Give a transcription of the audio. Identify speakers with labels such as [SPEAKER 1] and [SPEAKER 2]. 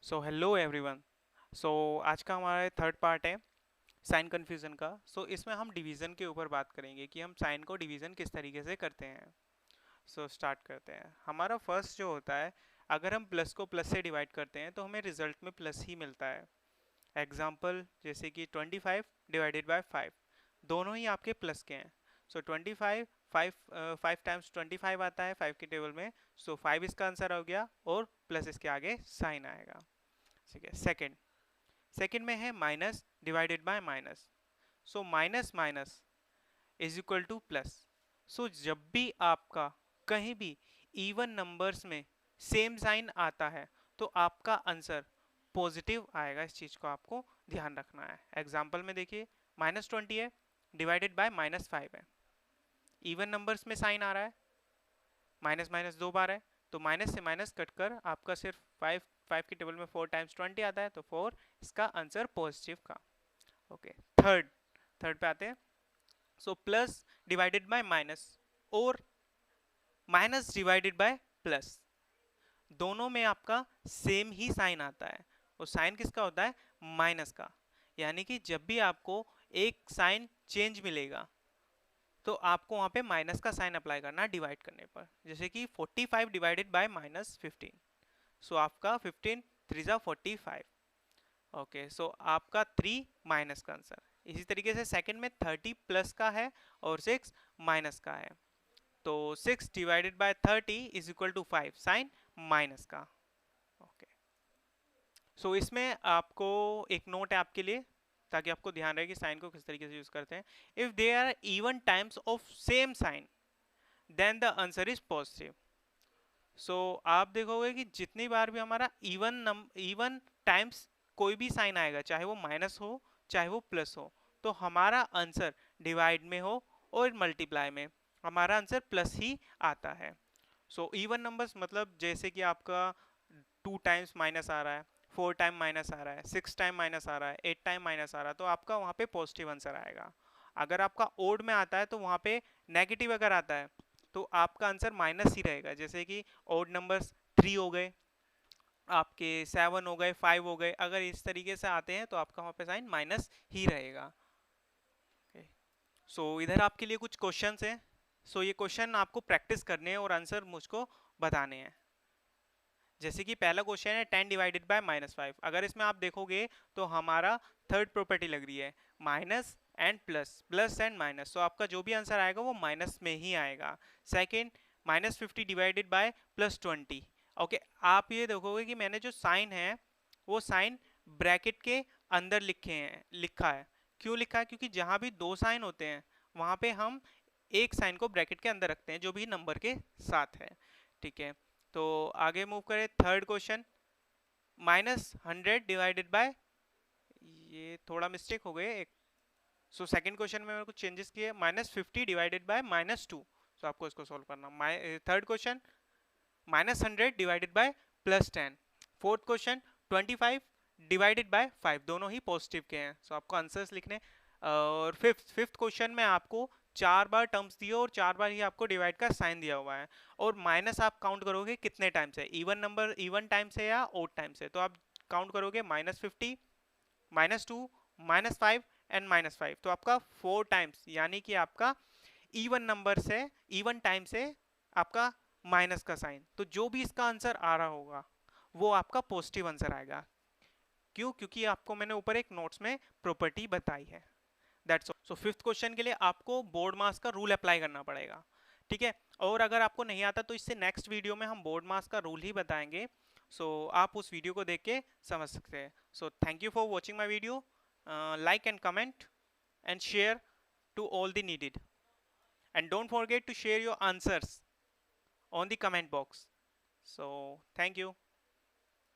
[SPEAKER 1] So hello everyone. सो आज का हमारा थर्ड पार्ट है साइन कन्फ्यूज़न का। इसमें हम डिवीज़न के ऊपर बात करेंगे कि हम साइन को डिवीज़न किस तरीके से करते हैं। स्टार्ट करते हैं। हमारा फर्स्ट जो होता है, अगर हम प्लस को प्लस से डिवाइड करते हैं तो हमें रिजल्ट में प्लस ही मिलता है। एग्जाम्पल जैसे कि 25 डिवाइडेड बाय 5, दोनों ही आपके प्लस के हैं। 25 5 टाइम्स 25 आता है 5 के टेबल में। 5 इसका आंसर हो गया और प्लस इसके आगे साइन आएगा। ठीक है। सेकेंड सेकेंड में है minus divided by minus. Minus minus is equal two plus. जब भी आपका कहीं भी इवन नंबर्स में सेम साइन आता है तो आपका आंसर पॉजिटिव आएगा। इस चीज को आपको ध्यान रखना है। एग्जाम्पल में देखिए, -20 है डिवाइडेड बाय -5 है। इवन नंबर्स में साइन आ रहा है, माइनस माइनस 2 बार है, तो माइनस से माइनस कटकर आपका सिर्फ 5 के टेबल में 4 टाइम्स 20 आता है, तो 4 इसका आंसर पॉजिटिव का। ओके। थर्ड थर्ड पे आते हैं। प्लस डिवाइडेड बाय माइनस और माइनस डिवाइडेड बाय प्लस, दोनों में आपका सेम ही साइन आता है। और साइन किसका होता है? माइनस का। यानी कि जब भी आपको एक साइन चेंज मिलेगा तो आपको वहां पे माइनस का साइन अप्लाई करना डिवाइड करने पर। जैसे कि 45 डिवाइडेड बाय -15, आपका 15 3 जा 45। ओके, आपका 3 माइनस का आंसर। इसी तरीके से सेकंड में 30 प्लस का है और 6 माइनस का है, तो 6 divided by 30 is equal to 5 sign minus का। ओके। इसमें आपको एक नोट है आपके लिए, ताकि आपको ध्यान रहे कि साइन को किस तरीके से यूज करते हैं। If they are even times of same sign then the answer is positive. आप देखोगे कि जितनी बार भी हमारा इवन टाइम्स कोई भी साइन आएगा, चाहे वो माइनस हो चाहे वो प्लस हो, तो हमारा आंसर डिवाइड में हो और मल्टीप्लाई में हमारा आंसर प्लस ही आता है। इवन नंबर्स मतलब जैसे कि आपका 2 टाइम्स माइनस आ रहा है, 4 टाइम माइनस आ रहा है, 6 टाइम माइनस आ रहा है, 8 टाइम माइनस आ रहा है, तो आपका वहां पे पॉजिटिव आंसर आएगा। अगर आपका ओड में आता है तो वहां पे नेगेटिव अगर आता है तो आपका आंसर माइनस ही रहेगा। जैसे कि ओड नंबर्स 3 हो गए, आपके 7 हो गए, 5 हो गए, अगर इस तरीके से आते हैं तो आपका वहां पे साइन माइनस ही रहेगा। इधर आपके लिए कुछ क्वेश्चंस हैं। ये क्वेश्चन आपको प्रैक्टिस करने हैं और आंसर मुझको बताने हैं। जैसे कि पहला क्वेश्चन है 10 डिवाइडेड बाय -5। अगर इसमें आप देखोगे तो हमारा थर्ड प्रॉपर्टी लग रही है minus and plus, plus and minus, आपका जो भी आंसर आएगा वो माइनस में ही आएगा। Second, -50 divided by +20। ओके, आप ये देखोगे कि मैंने जो साइन है वो साइन ब्रैकेट के अंदर लिखा है। क्यों लिखा है? क्योंकि जहां भी दो साइन होते हैं वहां पे हम एक साइन को ब्रैकेट के अंदर रखते हैं जो भी नंबर के साथ है। ठीक है, तो आगे मूव करें। थर्ड क्वेश्चन, -100 डिवाइडेड बाय, ये थोड़ा मिस्टेक हो गए एक। सेकंड क्वेश्चन में मैंने कुछ चेंजेस किए। -50 डिवाइडेड बाय -2, आपको इसको सोल्व करना। Third question, -100 divided by +10। Fourth question, 25 divided by 5, दोनों ही पॉजिटिव के हैं, आपको आंसर्स लिखने। और फिफ्थ क्वेश्चन में आपको 4 बार टर्म्स दिए और 4 बार ही आपको डिवाइड का साइन दिया हुआ है, और माइनस आप काउंट करोगे कितने टाइम्स है, इवन टाइम्स है या ओड टाइम्स है, तो आप काउंट करोगे -50, -2, -5 एंड -5, तो आपका 4 टाइम्स, यानी कि आपका इवन नंबर से, इवन टाइम से आपका माइनस का साइन, तो जो भी इसका आंसर आ रहा होगा वो आपका पॉजिटिव आंसर आएगा। क्यों? क्योंकि आपको मैंने ऊपर एक नोट्स में प्रॉपर्टी बताई है। That's all. फिफ्थ क्वेश्चन के लिए आपको बोर्ड मास का रूल अप्लाई करना पड़ेगा। ठीक है, और अगर आपको नहीं आता तो इससे नेक्स्ट वीडियो में हम बोर्ड मास का रूल ही बताएंगे। आप उस वीडियो को देख के समझ सकते हैं। Thank you for watching my video. Like and comment and share to all the needed, and don't forget to share your answers on the comment box. Thank you.